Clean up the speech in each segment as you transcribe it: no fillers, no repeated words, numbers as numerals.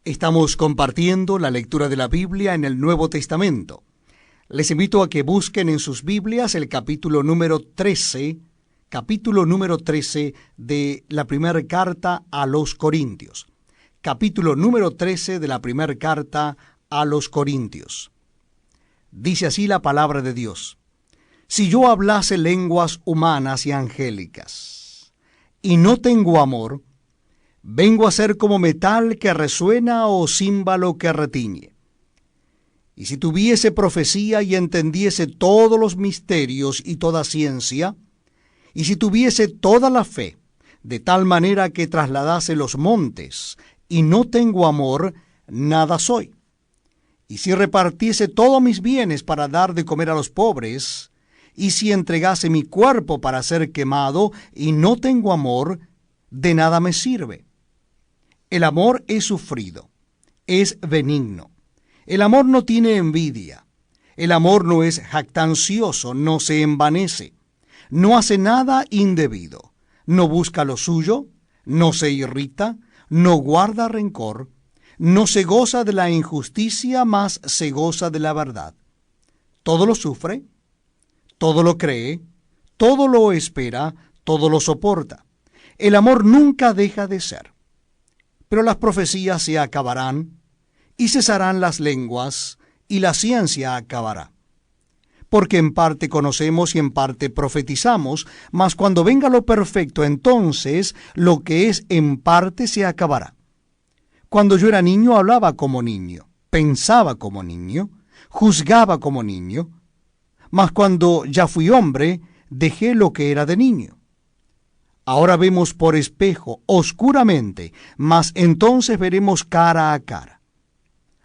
Estamos compartiendo la lectura de la Biblia en el Nuevo Testamento. Les invito a que busquen en sus Biblias el capítulo número 13 de la primera carta a los Corintios. Capítulo número 13 de la primera carta a los Corintios. Dice así la palabra de Dios: Si yo hablase lenguas humanas y angélicas, y no tengo amor, vengo a ser como metal que resuena o címbalo que retiñe. Y si tuviese profecía y entendiese todos los misterios y toda ciencia, y si tuviese toda la fe, de tal manera que trasladase los montes, y no tengo amor, nada soy. Y si repartiese todos mis bienes para dar de comer a los pobres, y si entregase mi cuerpo para ser quemado, y no tengo amor, de nada me sirve. El amor es sufrido, es benigno. El amor no tiene envidia. El amor no es jactancioso, no se envanece. No hace nada indebido. No busca lo suyo, no se irrita, no guarda rencor, no se goza de la injusticia, mas se goza de la verdad. Todo lo sufre, todo lo cree, todo lo espera, todo lo soporta. El amor nunca deja de ser. Pero las profecías se acabarán, y cesarán las lenguas, y la ciencia acabará. Porque en parte conocemos y en parte profetizamos, mas cuando venga lo perfecto, entonces lo que es en parte se acabará. Cuando yo era niño hablaba como niño, pensaba como niño, juzgaba como niño, mas cuando ya fui hombre, dejé lo que era de niño. Ahora vemos por espejo, oscuramente, mas entonces veremos cara a cara.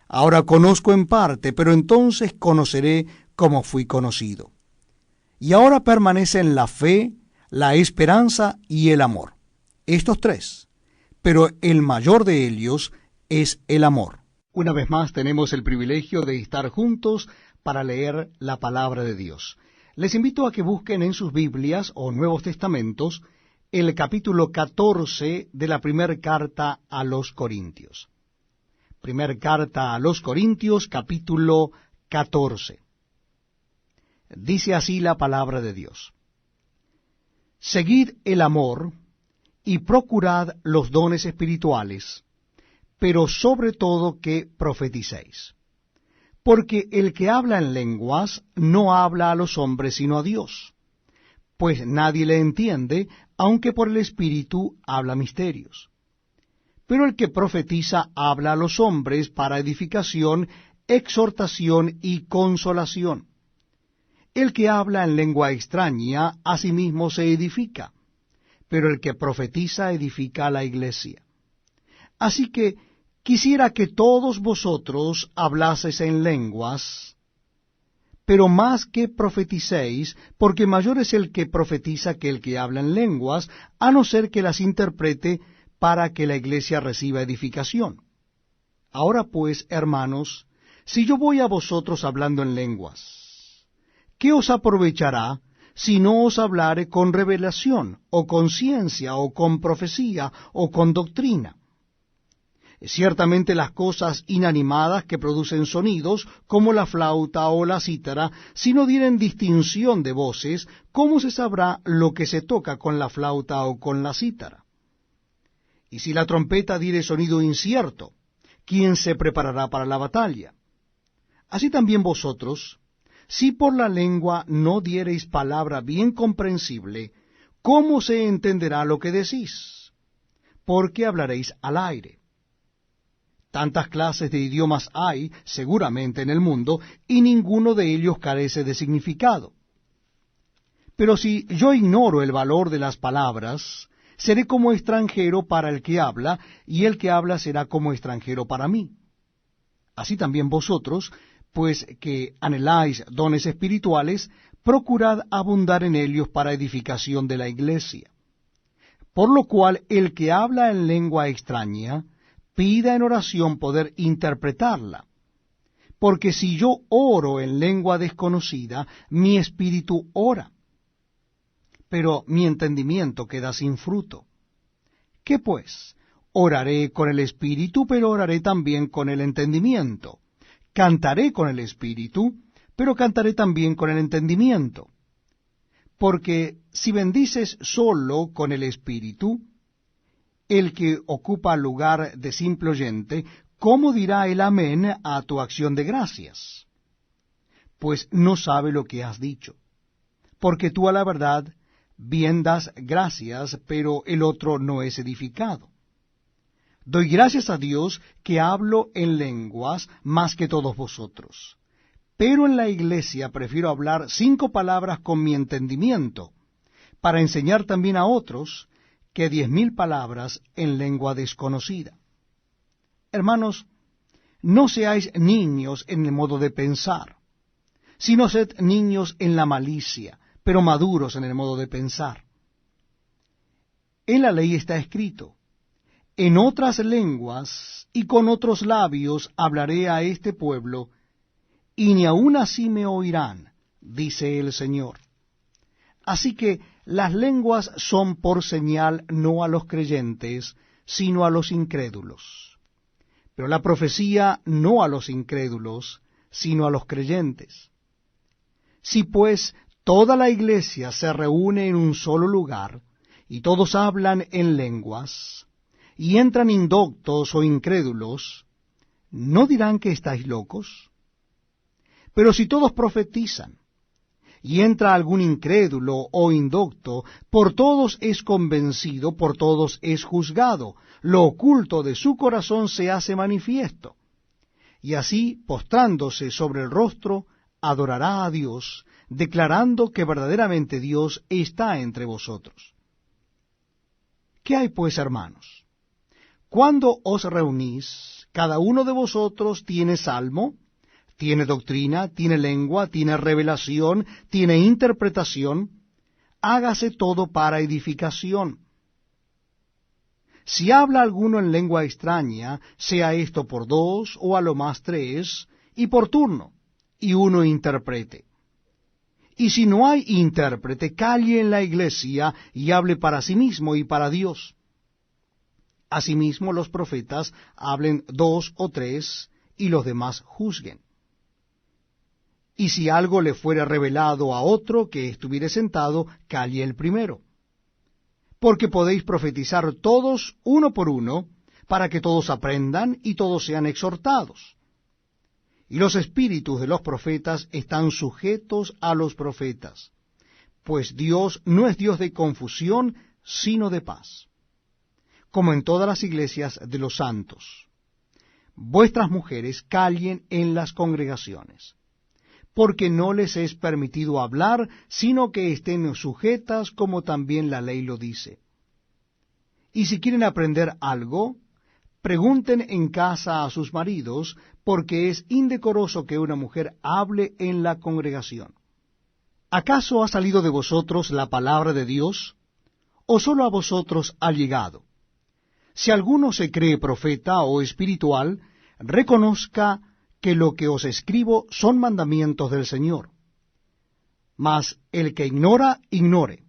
Ahora conozco en parte, pero entonces conoceré como fui conocido. Y ahora permanecen la fe, la esperanza y el amor. Estos tres, pero el mayor de ellos es el amor. Una vez más tenemos el privilegio de estar juntos para leer la palabra de Dios. Les invito a que busquen en sus Biblias o Nuevos Testamentos el capítulo 14 de la primera carta a los Corintios. Primer carta a los Corintios, capítulo 14. Dice así la palabra de Dios: Seguid el amor y procurad los dones espirituales, pero sobre todo que profeticéis. Porque el que habla en lenguas no habla a los hombres sino a Dios, pues nadie le entiende, aunque por el Espíritu habla misterios. Pero el que profetiza habla a los hombres para edificación, exhortación y consolación. El que habla en lengua extraña a sí mismo se edifica, pero el que profetiza edifica a la iglesia. Así que quisiera que todos vosotros hablaseis en lenguas, pero más que profeticéis, porque mayor es el que profetiza que el que habla en lenguas, a no ser que las interprete para que la iglesia reciba edificación. Ahora pues, hermanos, si yo voy a vosotros hablando en lenguas, ¿qué os aprovechará si no os hablare con revelación, o con ciencia, o con profecía, o con doctrina? Ciertamente las cosas inanimadas que producen sonidos, como la flauta o la cítara, si no dieren distinción de voces, ¿cómo se sabrá lo que se toca con la flauta o con la cítara? Y si la trompeta diere sonido incierto, ¿quién se preparará para la batalla? Así también vosotros, si por la lengua no diereis palabra bien comprensible, ¿cómo se entenderá lo que decís? Porque hablaréis al aire. Tantas clases de idiomas hay, seguramente, en el mundo, y ninguno de ellos carece de significado. Pero si yo ignoro el valor de las palabras, seré como extranjero para el que habla, y el que habla será como extranjero para mí. Así también vosotros, pues que anheláis dones espirituales, procurad abundar en ellos para edificación de la iglesia. Por lo cual el que habla en lengua extraña, pida en oración poder interpretarla. Porque si yo oro en lengua desconocida, mi espíritu ora, pero mi entendimiento queda sin fruto. ¿Qué pues? Oraré con el espíritu, pero oraré también con el entendimiento. Cantaré con el espíritu, pero cantaré también con el entendimiento. Porque si bendices solo con el espíritu, el que ocupa lugar de simple oyente, ¿cómo dirá el amén a tu acción de gracias? Pues no sabe lo que has dicho. Porque tú a la verdad bien das gracias, pero el otro no es edificado. Doy gracias a Dios que hablo en lenguas más que todos vosotros. Pero en la iglesia prefiero hablar 5 palabras con mi entendimiento, para enseñar también a otros, que 10.000 palabras en lengua desconocida. Hermanos, no seáis niños en el modo de pensar, sino sed niños en la malicia, pero maduros en el modo de pensar. En la ley está escrito: en otras lenguas y con otros labios hablaré a este pueblo, y ni aun así me oirán, dice el Señor. Así que las lenguas son por señal no a los creyentes, sino a los incrédulos. Pero la profecía no a los incrédulos, sino a los creyentes. Si pues toda la iglesia se reúne en un solo lugar, y todos hablan en lenguas, y entran indoctos o incrédulos, ¿no dirán que estáis locos? Pero si todos profetizan, y entra algún incrédulo o indocto, por todos es convencido, por todos es juzgado, lo oculto de su corazón se hace manifiesto. Y así, postrándose sobre el rostro, adorará a Dios, declarando que verdaderamente Dios está entre vosotros. ¿Qué hay pues, hermanos? Cuando os reunís, cada uno de vosotros tiene salmo, tiene doctrina, tiene lengua, tiene revelación, tiene interpretación. Hágase todo para edificación. Si habla alguno en lengua extraña, sea esto por 2 o a lo más 3, y por turno, y uno interprete. Y si no hay intérprete, calle en la iglesia y hable para sí mismo y para Dios. Asimismo los profetas hablen 2 o 3, y los demás juzguen. Y si algo le fuera revelado a otro que estuviere sentado, calle el primero. Porque podéis profetizar todos uno por uno, para que todos aprendan y todos sean exhortados. Y los espíritus de los profetas están sujetos a los profetas, pues Dios no es Dios de confusión, sino de paz. Como en todas las iglesias de los santos. Vuestras mujeres callen en las congregaciones, porque no les es permitido hablar, sino que estén sujetas como también la ley lo dice. Y si quieren aprender algo, pregunten en casa a sus maridos, porque es indecoroso que una mujer hable en la congregación. ¿Acaso ha salido de vosotros la palabra de Dios, o sólo a vosotros ha llegado? Si alguno se cree profeta o espiritual, reconozca que lo que os escribo son mandamientos del Señor. Mas el que ignora, ignore.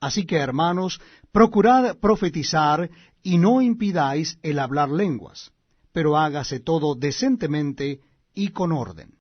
Así que, hermanos, procurad profetizar y no impidáis el hablar lenguas, pero hágase todo decentemente y con orden.